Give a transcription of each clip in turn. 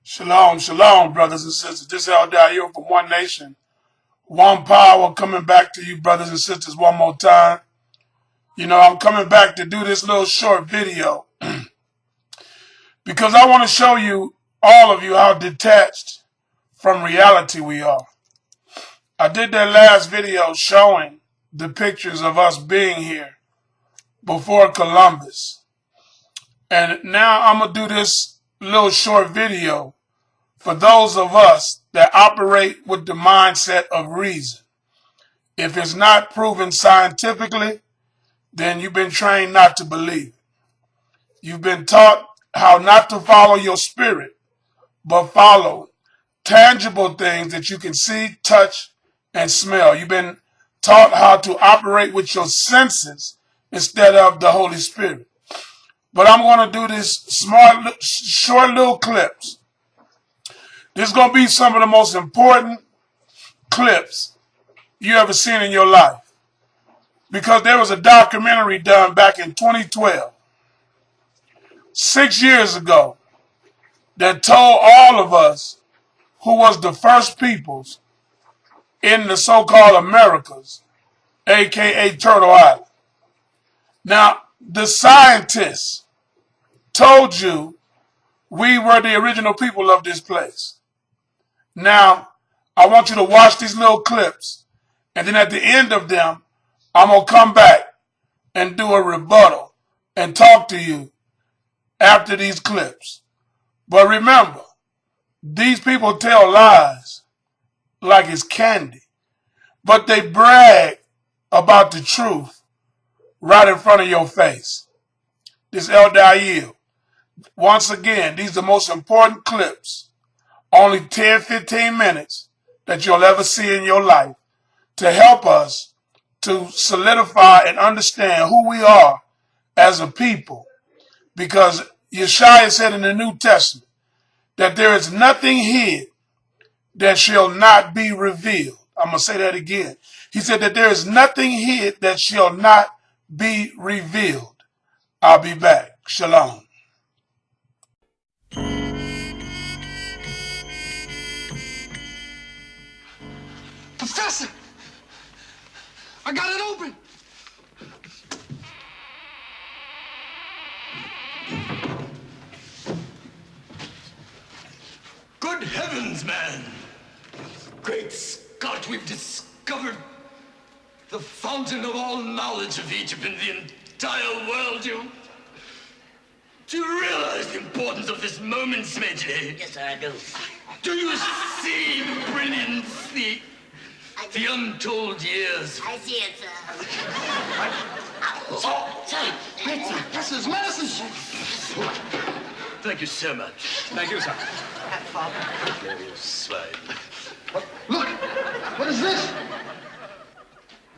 Shalom, shalom, brothers and sisters. This is Elder from One Nation, One Power, coming back to you, brothers and sisters, one more time. You know, I'm coming back to do this little short video because I want to show you, all of you, how detached from reality we are. I did that last video showing the pictures of us being here before Columbus. And now I'm going to do this little short video for those of us that operate with the mindset of reason. If it's not proven scientifically, then you've been trained not to believe it. You've been taught how not to follow your spirit, but follow tangible things that you can see, touch, and smell. You've been taught how to operate with your senses instead of the Holy Spirit. But I'm going to do this short little clips. This is going to be some of the most important clips you ever seen in your life. Because there was a documentary done back in 2012, 6 years ago, that told all of us who was the first peoples in the so-called Americas, aka Turtle Island. Now, the scientists told you we were the original people of this place. Now, I want you to watch these little clips, and then at the end of them, I'm going to come back and do a rebuttal and talk to you after these clips. But remember, these people tell lies like it's candy, but they brag about the truth right in front of your face. This Elder Yield. Once again, these are the most important clips, only 10, 15 minutes that you'll ever see in your life, to help us to solidify and understand who we are as a people. Because Yeshua said in the New Testament that there is nothing hid that shall not be revealed. I'm going to say that again. He said that there is nothing hid that shall not be revealed. I'll be back. Shalom. Professor! I got it open! Good heavens, man! Great Scott, we've discovered the fountain of all knowledge of Egypt in the entire world. Do you realize the importance of this moment, Smedley? Yes, sir, I do. Do you see the brilliance, the untold years? I see it, sir. Oh, Sir, this is medicine. Thank you so much. Thank you, sir. There you slide. Look! What is this?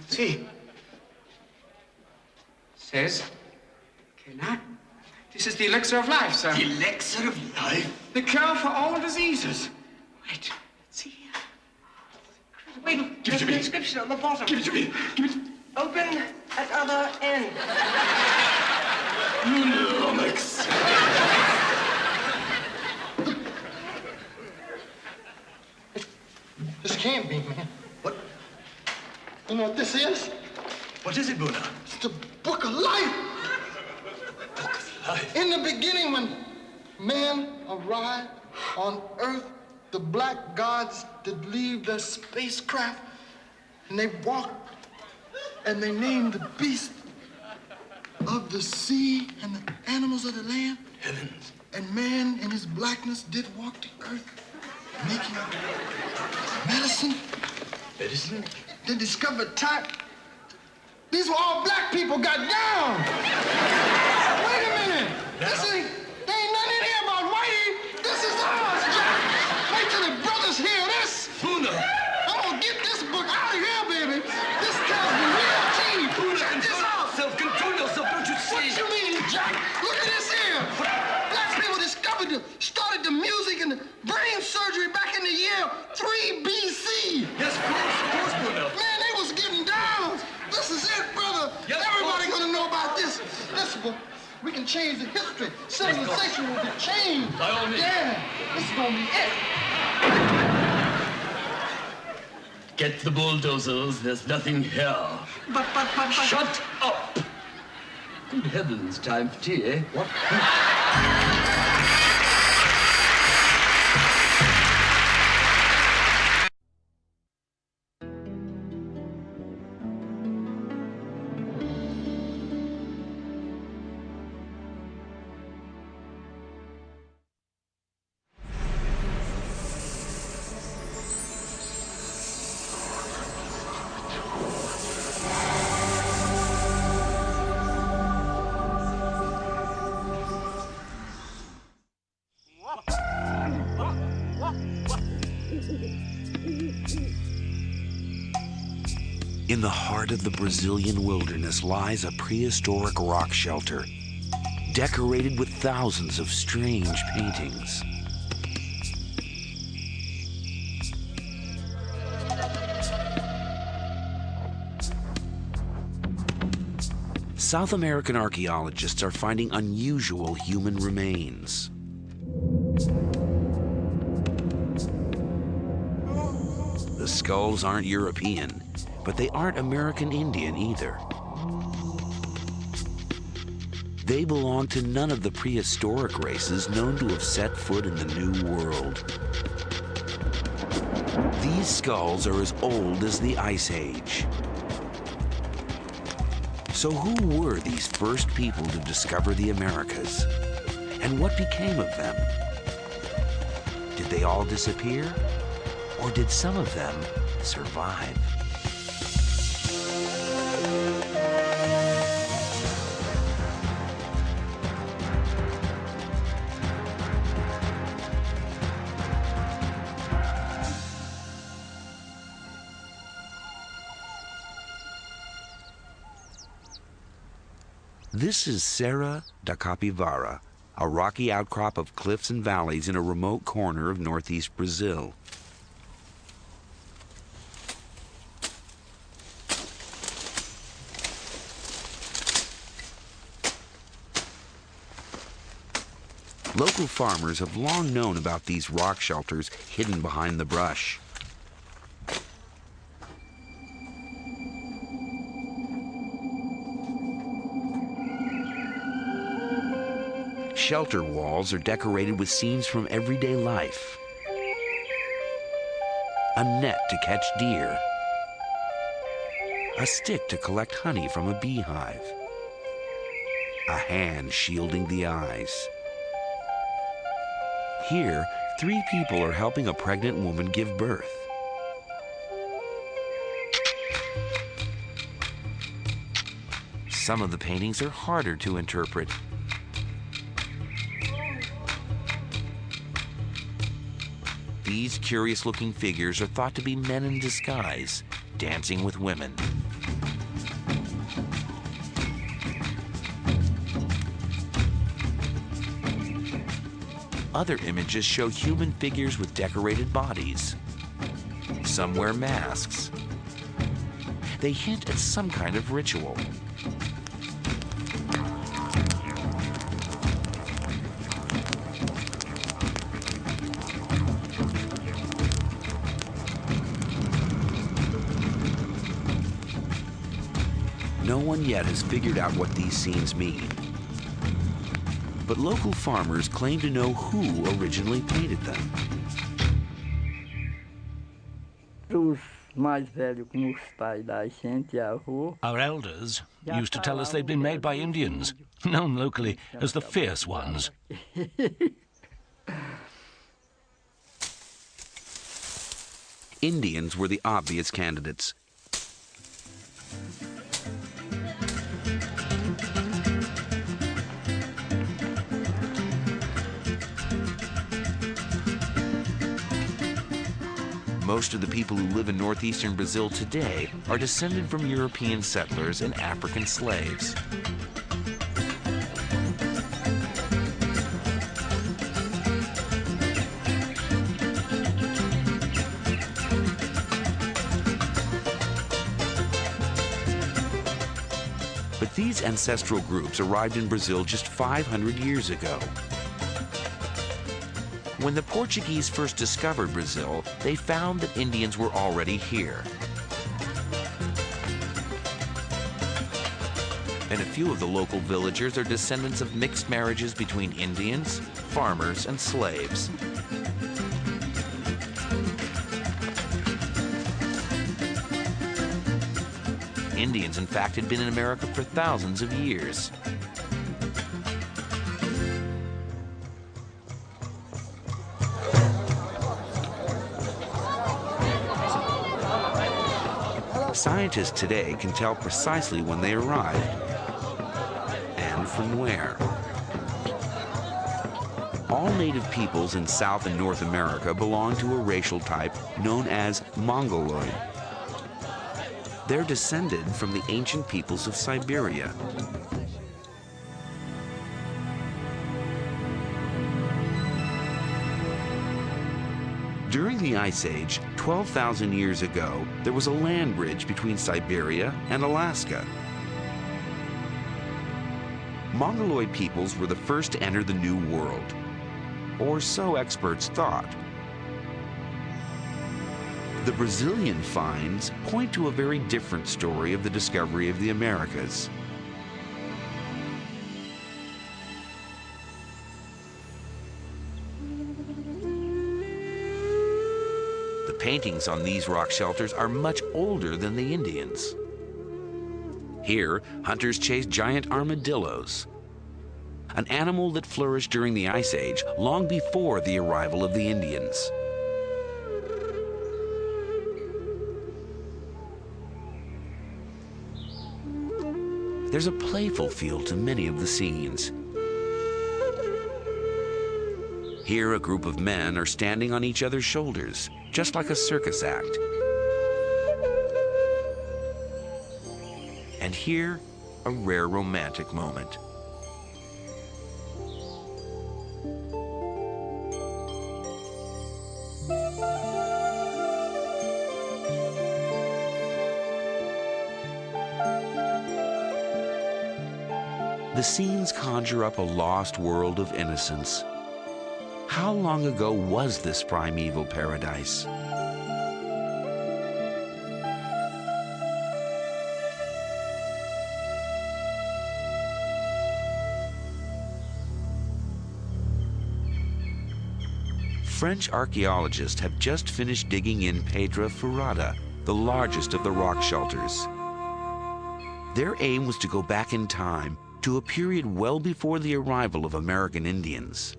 See. Says, cannot. This is the elixir of life, sir. The elixir of life? The cure for all diseases. Wait, let's see here. Wait, look, Give it there's to an me. inscription on the bottom. Give it to me. Give it. Open at other end. Lunomics. This can't be, man. What? You know what this is? What is it, Buna? It's the book of life. Book of life. In the beginning, when man arrived on Earth, the black gods did leave their spacecraft, and they walked, and they named the beasts of the sea and the animals of the land. Heavens. And man in his blackness did walk the earth, making medicine. Medicine? They discovered time. These were all black people got down. Wait a minute. There ain't nothing in here about whitey. This is ours, Jack. Wait till the brothers hear this. Buna. I'm gonna get this book out of here, baby. This tells me real tea. Buna, Check this out. control yourself, don't you see? What you mean, Jack? Look at this here. Black people started the music and the brain surgery back in the year 3 BC. Yes, of course, Buna. Man, they was getting down. This is it, brother. Yes, Everybody boss. gonna know about this. This book, we can change the history. Civilization will be changed. By all means. Yeah, this is gonna be it. Get the bulldozers, there's nothing here. But. Shut up! Good heavens, time for tea, eh? What? In the heart of the Brazilian wilderness lies a prehistoric rock shelter, decorated with thousands of strange paintings. South American archaeologists are finding unusual human remains. The skulls aren't European, but they aren't American Indian either. They belong to none of the prehistoric races known to have set foot in the New World. These skulls are as old as the Ice Age. So who were these first people to discover the Americas? And what became of them? Did they all disappear? Or did some of them survive? This is Serra da Capivara, a rocky outcrop of cliffs and valleys in a remote corner of northeast Brazil. Local farmers have long known about these rock shelters hidden behind the brush. Shelter walls are decorated with scenes from everyday life. A net to catch deer. A stick to collect honey from a beehive. A hand shielding the eyes. Here, 3 people are helping a pregnant woman give birth. Some of the paintings are harder to interpret. These curious-looking figures are thought to be men in disguise, dancing with women. Other images show human figures with decorated bodies. Some wear masks. They hint at some kind of ritual. No one yet has figured out what these scenes mean. But local farmers claim to know who originally painted them. Our elders used to tell us they'd been made by Indians, known locally as the Fierce Ones. Indians were the obvious candidates. Most of the people who live in northeastern Brazil today are descended from European settlers and African slaves. But these ancestral groups arrived in Brazil just 500 years ago. When the Portuguese first discovered Brazil, they found that Indians were already here. And a few of the local villagers are descendants of mixed marriages between Indians, farmers, and slaves. Indians, in fact, had been in America for thousands of years. Scientists today can tell precisely when they arrived and from where. All native peoples in South and North America belong to a racial type known as Mongoloid. They're descended from the ancient peoples of Siberia. During the Ice Age, 12,000 years ago, there was a land bridge between Siberia and Alaska. Mongoloid peoples were the first to enter the New World, or so experts thought. The Brazilian finds point to a very different story of the discovery of the Americas. The paintings on these rock shelters are much older than the Indians. Here, hunters chased giant armadillos, an animal that flourished during the Ice Age long before the arrival of the Indians. There's a playful feel to many of the scenes. Here, a group of men are standing on each other's shoulders, just like a circus act. And here, a rare romantic moment. The scenes conjure up a lost world of innocence. How long ago was this primeval paradise? French archaeologists have just finished digging in Pedra Furada, the largest of the rock shelters. Their aim was to go back in time to a period well before the arrival of American Indians.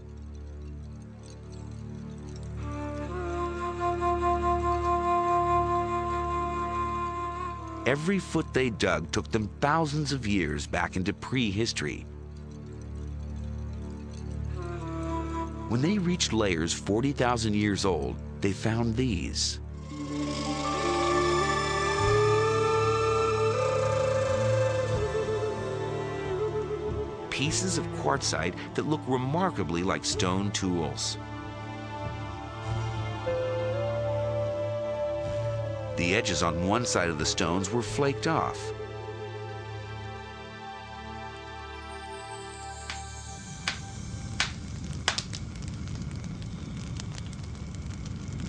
Every foot they dug took them thousands of years back into prehistory. When they reached layers 40,000 years old, they found these. Pieces of quartzite that look remarkably like stone tools. The edges on one side of the stones were flaked off.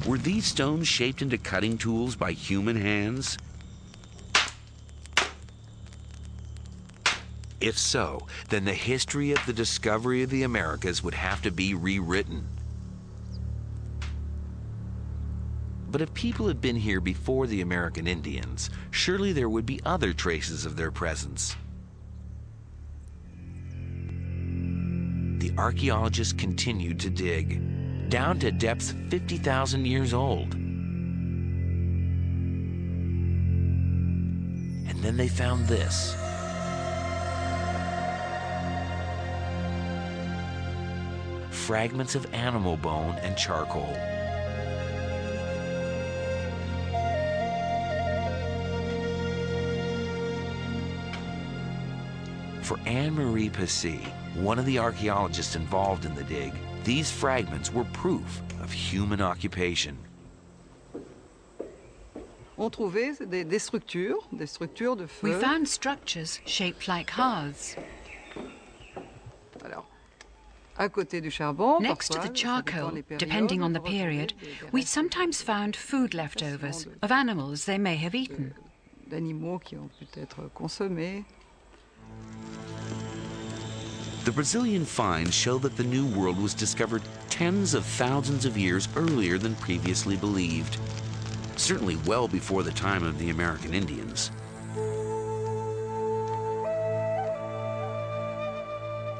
Were these stones shaped into cutting tools by human hands? If so, then the history of the discovery of the Americas would have to be rewritten. But if people had been here before the American Indians, surely there would be other traces of their presence. The archaeologists continued to dig, down to depths 50,000 years old. And then they found this. Fragments of animal bone and charcoal. For Anne-Marie Passy, one of the archaeologists involved in the dig, these fragments were proof of human occupation. We found structures shaped like hearths. Next to the charcoal, depending on the period, we sometimes found food leftovers of animals they may have eaten. The Brazilian finds show that the New World was discovered tens of thousands of years earlier than previously believed, certainly well before the time of the American Indians.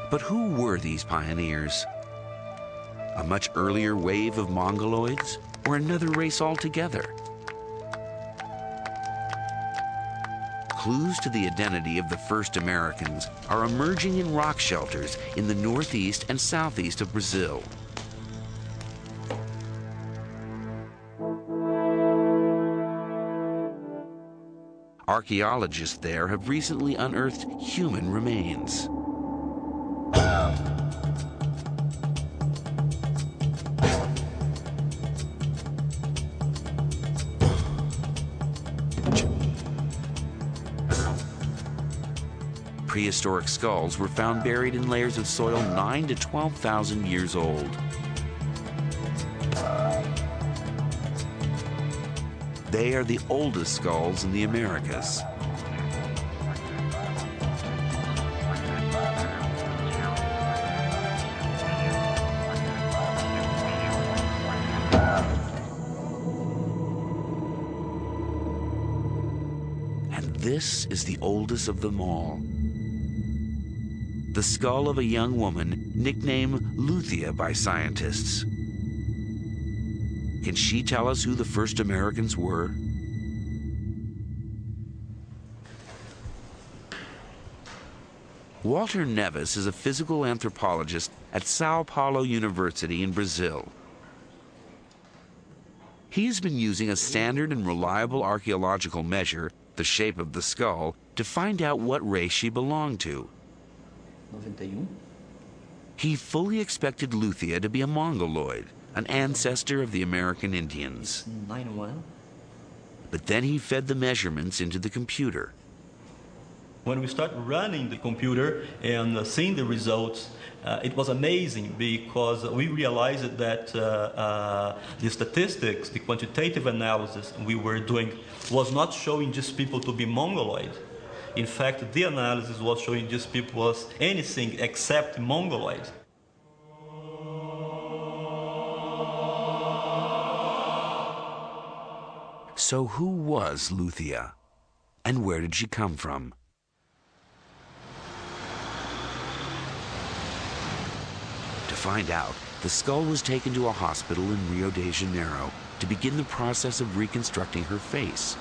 But who were these pioneers? A much earlier wave of Mongoloids, or another race altogether? Clues to the identity of the first Americans are emerging in rock shelters in the northeast and southeast of Brazil. Archaeologists there have recently unearthed human remains. Prehistoric skulls were found buried in layers of soil 9,000 to 12,000 years old. They are the oldest skulls in the Americas. And this is the oldest of them all. The skull of a young woman nicknamed Luthia by scientists. Can she tell us who the first Americans were? Walter Neves is a physical anthropologist at Sao Paulo University in Brazil. He has been using a standard and reliable archaeological measure the shape of the skull to find out what race she belonged to. 91. He fully expected Luthia to be a Mongoloid, an ancestor of the American Indians. 91. But then he fed the measurements into the computer. When we start running the computer and seeing the results, it was amazing because we realized that the statistics, the quantitative analysis we were doing was not showing just people to be Mongoloid. In fact, the analysis was showing just people was anything except Mongoloid. So who was Luthia? And where did she come from? To find out, the skull was taken to a hospital in Rio de Janeiro to begin the process of reconstructing her face.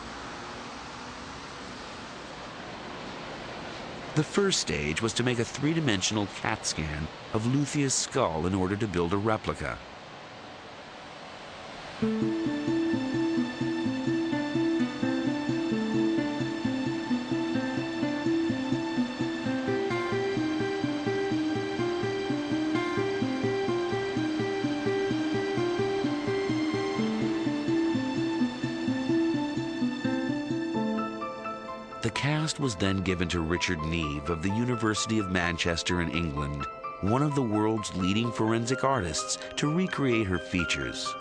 The first stage was to make a three-dimensional CAT scan of Luthia's skull in order to build a replica. The cast was then given to Richard Neve of the University of Manchester in England, one of the world's leading forensic artists, to recreate her features.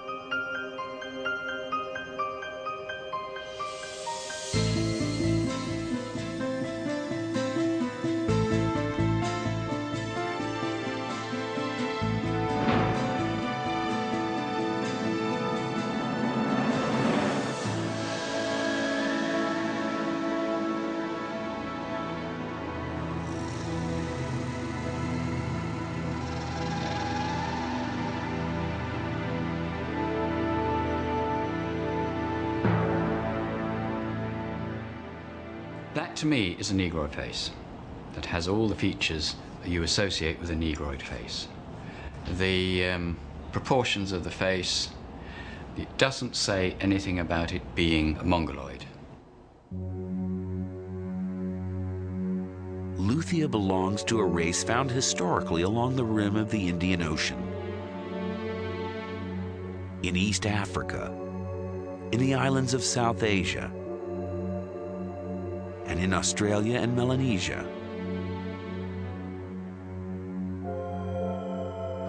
That, to me, is a Negroid face that has all the features that you associate with a Negroid face. The proportions of the face, it doesn't say anything about it being a Mongoloid. Luthia belongs to a race found historically along the rim of the Indian Ocean, in East Africa, in the islands of South Asia, and in Australia and Melanesia.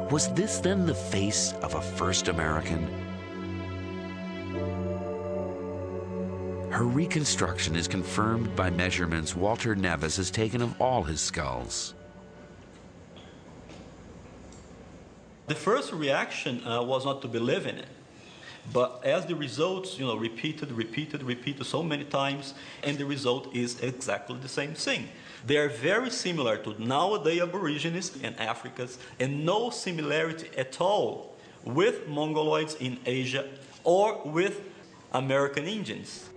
Was this then the face of a first American? Her reconstruction is confirmed by measurements Walter Nevis has taken of all his skulls. The first reaction was not to believe in it. But as the results, repeated so many times, and the result is exactly the same thing. They are very similar to nowadays Aborigines and Africans, and no similarity at all with Mongoloids in Asia or with American Indians.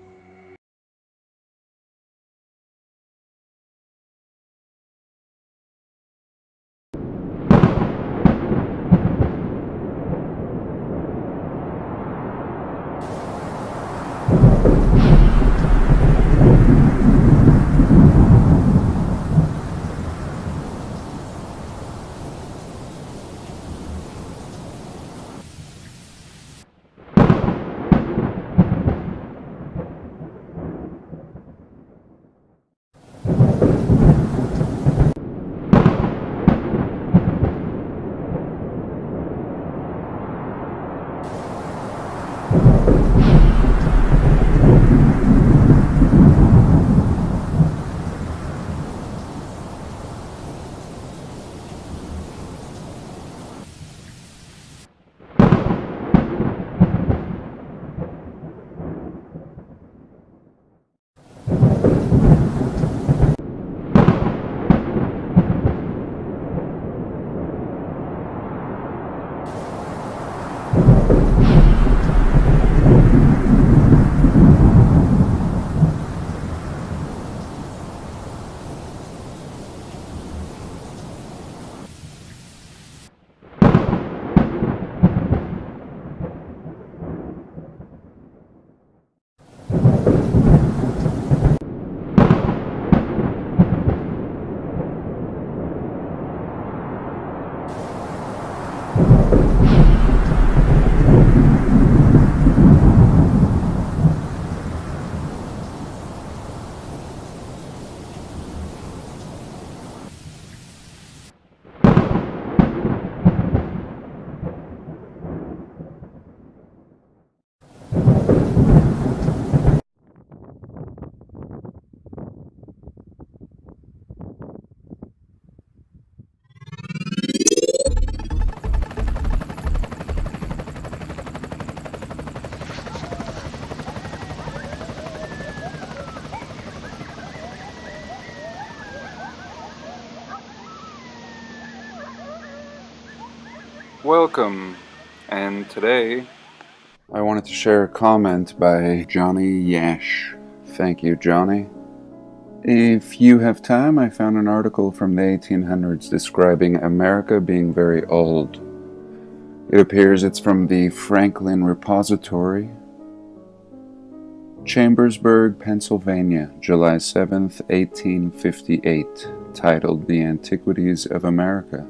Welcome, and today I wanted to share a comment by Johnny Yash. Thank you, Johnny. If you have time, I found an article from the 1800s describing America being very old. It appears it's from the Franklin Repository, Chambersburg, Pennsylvania, July 7th, 1858, titled The Antiquities of America.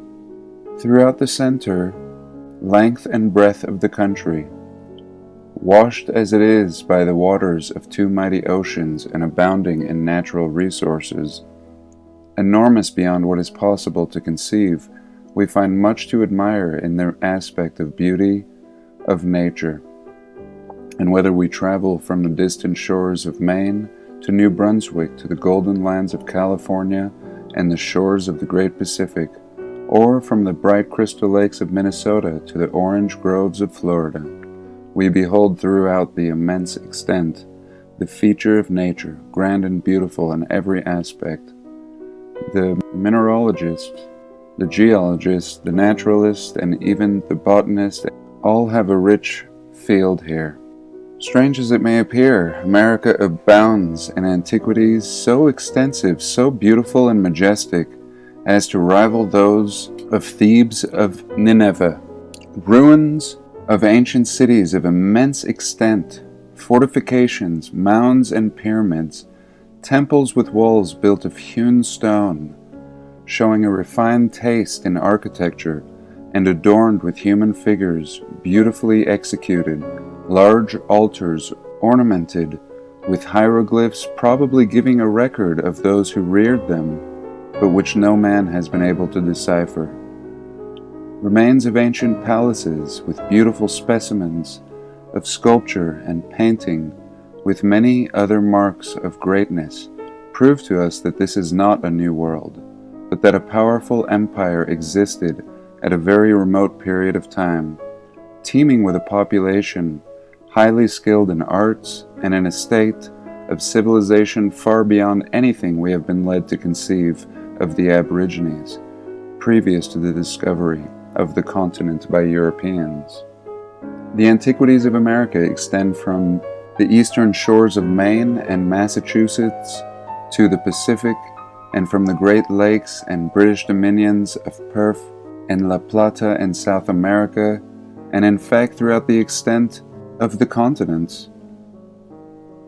Throughout the center, length and breadth of the country, washed as it is by the waters of two mighty oceans and abounding in natural resources, enormous beyond what is possible to conceive, we find much to admire in their aspect of beauty, of nature. And whether we travel from the distant shores of Maine to New Brunswick to the golden lands of California and the shores of the great Pacific, or from the bright crystal lakes of Minnesota to the orange groves of Florida, we behold throughout the immense extent the feature of nature, grand and beautiful in every aspect. The mineralogist, the geologist, the naturalist, and even the botanist all have a rich field here. Strange as it may appear, America abounds in antiquities so extensive, so beautiful and majestic, as to rival those of Thebes of Nineveh. Ruins of ancient cities of immense extent, fortifications, mounds and pyramids, temples with walls built of hewn stone, showing a refined taste in architecture, and adorned with human figures, beautifully executed, large altars ornamented with hieroglyphs probably giving a record of those who reared them, but which no man has been able to decipher. Remains of ancient palaces with beautiful specimens of sculpture and painting, with many other marks of greatness, prove to us that this is not a new world, but that a powerful empire existed at a very remote period of time, teeming with a population highly skilled in arts and in a state of civilization far beyond anything we have been led to conceive of the Aborigines, previous to the discovery of the continent by Europeans. The antiquities of America extend from the eastern shores of Maine and Massachusetts to the Pacific, and from the Great Lakes and British dominions of Perth and La Plata in South America, and in fact throughout the extent of the continents.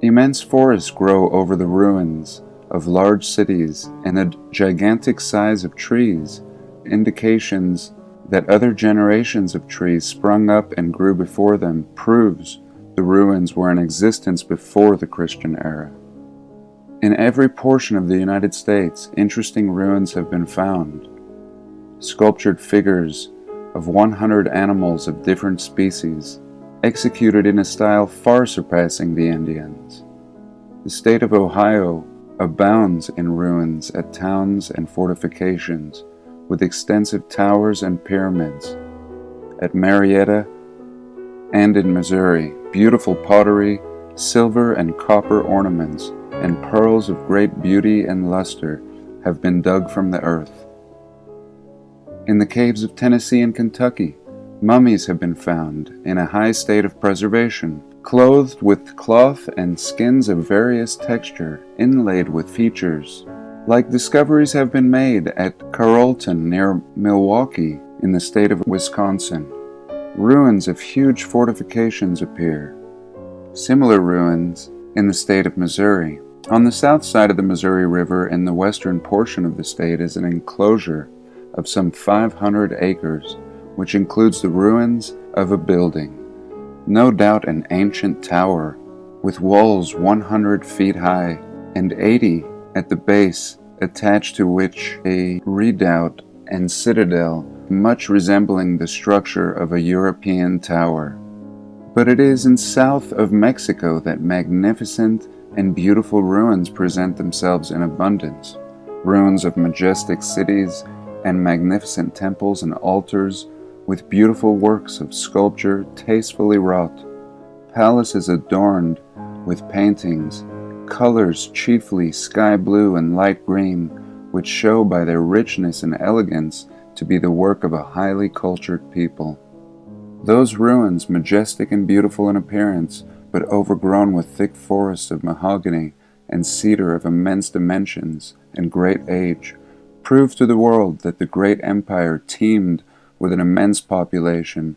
Immense forests grow over the ruins of large cities, and the gigantic size of trees, indications that other generations of trees sprung up and grew before them, proves the ruins were in existence before the Christian era. In every portion of the United States, interesting ruins have been found. Sculptured figures of 100 animals of different species, executed in a style far surpassing the Indians. The state of Ohio abounds in ruins at towns and fortifications, with extensive towers and pyramids. At Marietta and in Missouri, beautiful pottery, silver and copper ornaments, and pearls of great beauty and luster have been dug from the earth. In the caves of Tennessee and Kentucky, mummies have been found in a high state of preservation, clothed with cloth and skins of various texture, inlaid with features. Like discoveries have been made at Carrollton near Milwaukee in the state of Wisconsin. Ruins of huge fortifications appear. Similar ruins in the state of Missouri. On the south side of the Missouri River in the western portion of the state is an enclosure of some 500 acres, which includes the ruins of a building, no doubt an ancient tower, with walls 100 feet high and 80 at the base, attached to which a redoubt and citadel, much resembling the structure of a European tower. But it is in south of Mexico that magnificent and beautiful ruins present themselves in abundance, ruins of majestic cities and magnificent temples and altars, with beautiful works of sculpture tastefully wrought, palaces adorned with paintings, colors chiefly sky blue and light green, which show by their richness and elegance to be the work of a highly cultured people. Those ruins, majestic and beautiful in appearance, but overgrown with thick forests of mahogany and cedar of immense dimensions and great age, prove to the world that the great empire teemed with an immense population,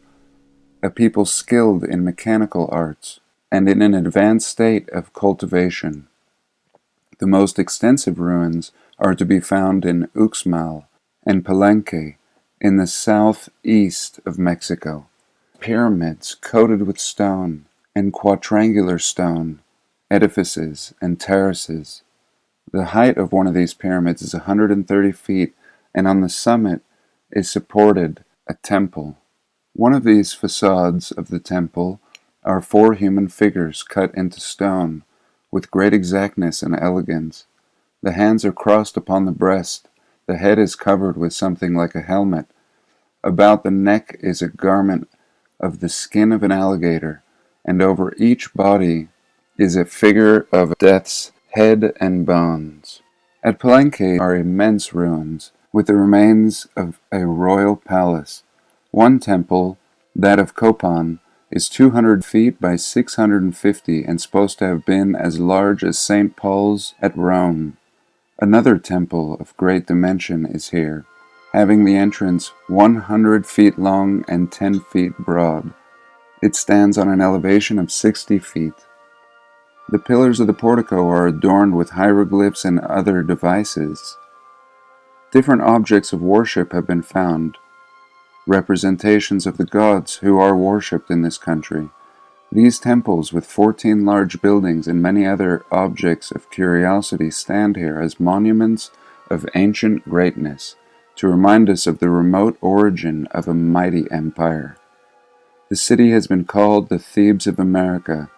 a people skilled in mechanical arts, and in an advanced state of cultivation. The most extensive ruins are to be found in Uxmal and Palenque in the southeast of Mexico. Pyramids coated with stone and quadrangular stone, edifices and terraces. The height of one of these pyramids is 130 feet, and on the summit is supported a temple. One of these facades of the temple are 4 human figures cut into stone with great exactness and elegance. The hands are crossed upon the breast, the head is covered with something like a helmet. About the neck is a garment of the skin of an alligator, and over each body is a figure of Death's head and bones. At Palenque are immense ruins, with the remains of a royal palace. One temple, that of Copan, is 200 feet by 650 and supposed to have been as large as St. Paul's at Rome. Another temple of great dimension is here, having the entrance 100 feet long and 10 feet broad. It stands on an elevation of 60 feet. The pillars of the portico are adorned with hieroglyphs and other devices. Different objects of worship have been found, representations of the gods who are worshipped in this country. These temples, with 14 large buildings and many other objects of curiosity, stand here as monuments of ancient greatness, to remind us of the remote origin of a mighty empire. The city has been called the Thebes of America,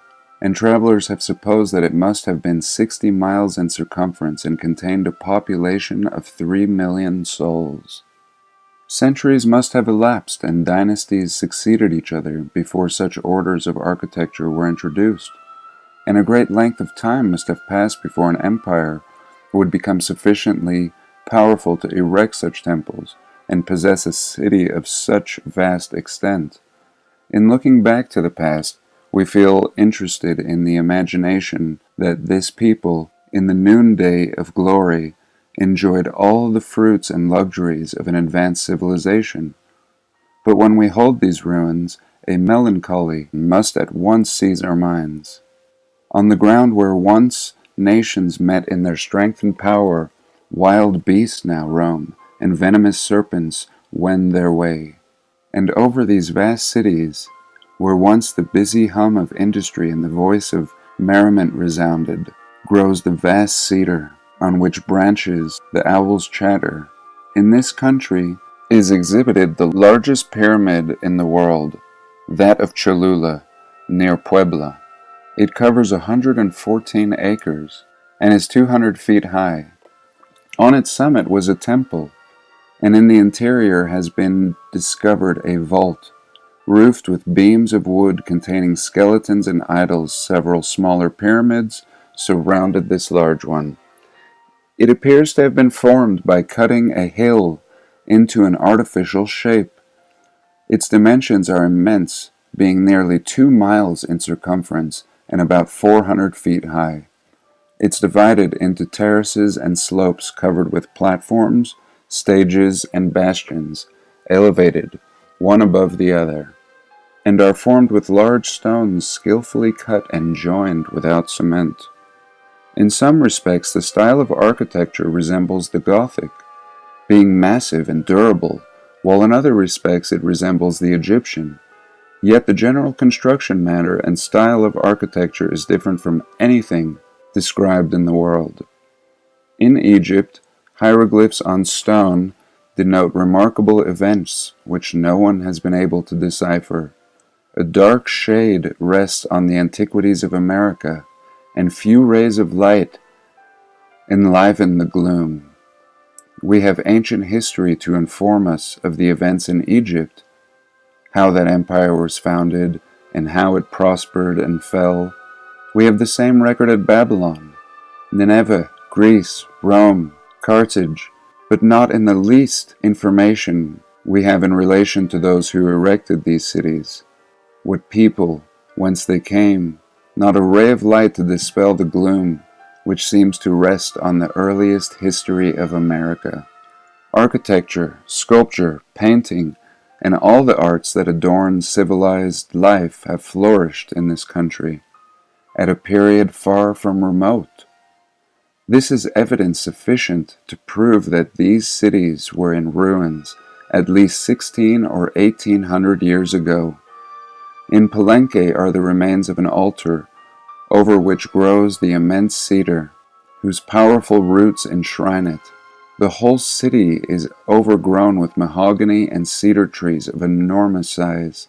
and travelers have supposed that it must have been 60 miles in circumference and contained a population of 3 million souls. Centuries must have elapsed and dynasties succeeded each other before such orders of architecture were introduced, and a great length of time must have passed before an empire would become sufficiently powerful to erect such temples and possess a city of such vast extent. In looking back to the past, we feel interested in the imagination that this people, in the noonday of glory, enjoyed all the fruits and luxuries of an advanced civilization. But when we hold these ruins, a melancholy must at once seize our minds. On the ground where once nations met in their strength and power, wild beasts now roam, and venomous serpents wend their way. And over these vast cities, where once the busy hum of industry and the voice of merriment resounded, grows the vast cedar, on which branches the owls chatter. In this country is exhibited the largest pyramid in the world, that of Cholula, near Puebla. It covers 114 acres, and is 200 feet high. On its summit was a temple, and in the interior has been discovered a vault, roofed with beams of wood containing skeletons and idols. Several smaller pyramids surrounded this large one. It appears to have been formed by cutting a hill into an artificial shape. Its dimensions are immense, being nearly 2 miles in circumference and about 400 feet high. It's divided into terraces and slopes covered with platforms, stages, and bastions, elevated one above the other, and are formed with large stones skillfully cut and joined without cement. In some respects, the style of architecture resembles the Gothic, being massive and durable, while in other respects it resembles the Egyptian. Yet the general construction matter and style of architecture is different from anything described in the world. In Egypt, hieroglyphs on stone denote remarkable events which no one has been able to decipher. A dark shade rests on the antiquities of America, and few rays of light enliven the gloom. We have ancient history to inform us of the events in Egypt, how that empire was founded, and how it prospered and fell. We have the same record at Babylon, Nineveh, Greece, Rome, Carthage, but not in the least information we have in relation to those who erected these cities. What people, whence they came, not a ray of light to dispel the gloom which seems to rest on the earliest history of America. Architecture, sculpture, painting, and all the arts that adorn civilized life have flourished in this country at a period far from remote. This is evidence sufficient to prove that these cities were in ruins at least 16 or 1800 years ago. In Palenque are the remains of an altar over which grows the immense cedar, whose powerful roots enshrine it. The whole city is overgrown with mahogany and cedar trees of enormous size.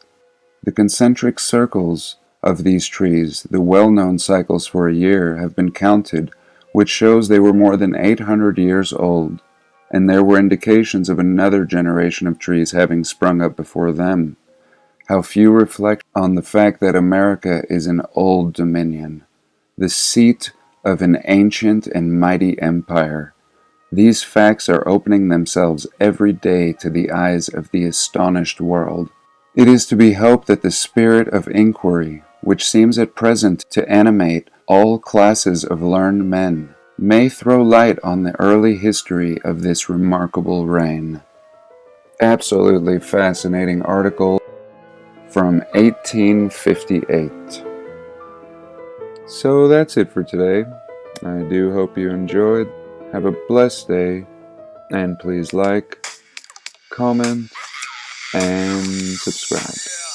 The concentric circles of these trees, the well-known cycles for a year, have been counted, which shows they were more than 800 years old, and there were indications of another generation of trees having sprung up before them. How few reflect on the fact that America is an old dominion, the seat of an ancient and mighty empire. These facts are opening themselves every day to the eyes of the astonished world. It is to be hoped that the spirit of inquiry, which seems at present to animate all classes of learned men, may throw light on the early history of this remarkable reign. Absolutely fascinating article from 1858. So that's it for today. I do hope you enjoyed. Have a blessed day, and please like, comment, and subscribe.